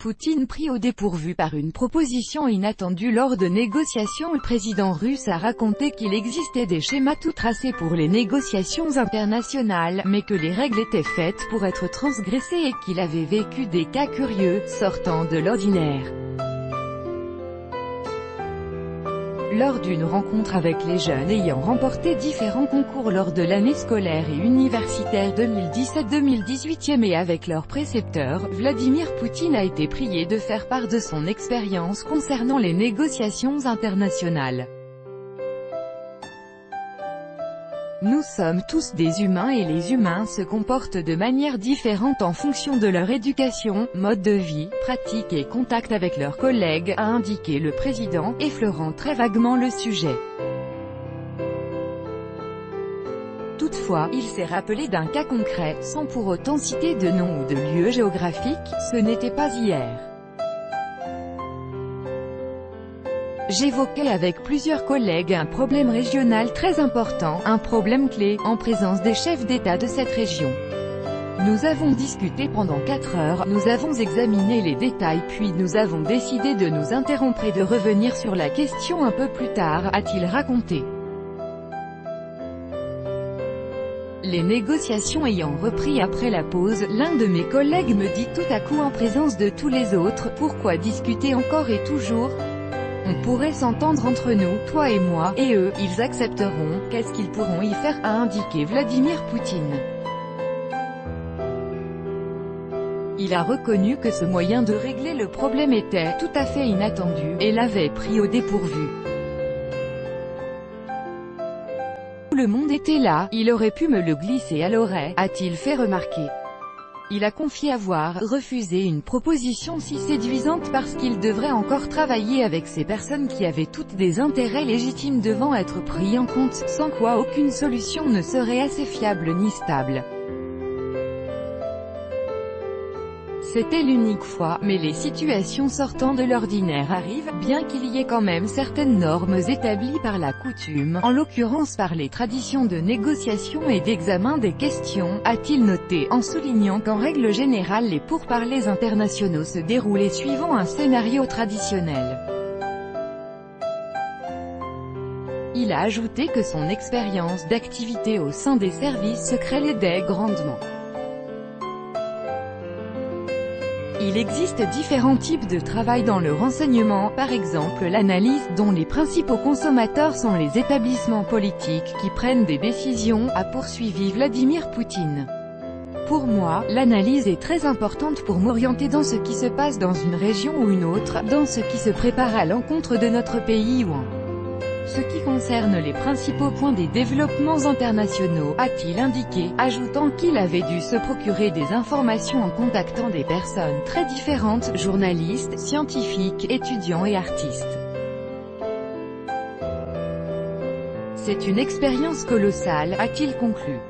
Poutine pris au dépourvu par une proposition inattendue lors de négociations. Le président russe a raconté qu'il existait des schémas tout tracés pour les négociations internationales, mais que les règles étaient faites pour être transgressées et qu'il avait vécu des cas curieux, sortant de l'ordinaire. Lors d'une rencontre avec les jeunes ayant remporté différents concours lors de l'année scolaire et universitaire 2017-2018 et avec leurs précepteurs, Vladimir Poutine a été prié de faire part de son expérience concernant les négociations internationales. Nous sommes tous des humains et les humains se comportent de manière différente en fonction de leur éducation, mode de vie, pratique et contact avec leurs collègues, a indiqué le président, effleurant très vaguement le sujet. Toutefois, il s'est rappelé d'un cas concret, sans pour autant citer de nom ou de lieu géographique. Ce n'était pas hier. J'évoquais avec plusieurs collègues un problème régional très important, un problème clé, en présence des chefs d'État de cette région. Nous avons discuté pendant 4 heures, nous avons examiné les détails puis nous avons décidé de nous interrompre et de revenir sur la question un peu plus tard, a-t-il raconté. Les négociations ayant repris après la pause, l'un de mes collègues me dit tout à coup en présence de tous les autres, pourquoi discuter encore et toujours ? On pourrait s'entendre entre nous, toi et moi, et eux, ils accepteront, qu'est-ce qu'ils pourront y faire, a indiqué Vladimir Poutine. Il a reconnu que ce moyen de régler le problème était tout à fait inattendu, et l'avait pris au dépourvu. Tout le monde était là, il aurait pu me le glisser à l'oreille, a-t-il fait remarquer. Il a confié avoir refusé une proposition si séduisante parce qu'il devrait encore travailler avec ces personnes qui avaient toutes des intérêts légitimes devant être pris en compte, sans quoi aucune solution ne serait assez fiable ni stable. C'était l'unique fois, mais les situations sortant de l'ordinaire arrivent, bien qu'il y ait quand même certaines normes établies par la coutume, en l'occurrence par les traditions de négociation et d'examen des questions, a-t-il noté, en soulignant qu'en règle générale les pourparlers internationaux se déroulaient suivant un scénario traditionnel. Il a ajouté que son expérience d'activité au sein des services secrets l'aidait grandement. Il existe différents types de travail dans le renseignement, par exemple l'analyse, dont les principaux consommateurs sont les établissements politiques qui prennent des décisions, a poursuivi Vladimir Poutine. Pour moi, l'analyse est très importante pour m'orienter dans ce qui se passe dans une région ou une autre, dans ce qui se prépare à l'encontre de notre pays ou en ce qui concerne les principaux points des développements internationaux, a-t-il indiqué, ajoutant qu'il avait dû se procurer des informations en contactant des personnes très différentes, journalistes, scientifiques, étudiants et artistes. C'est une expérience colossale, a-t-il conclu.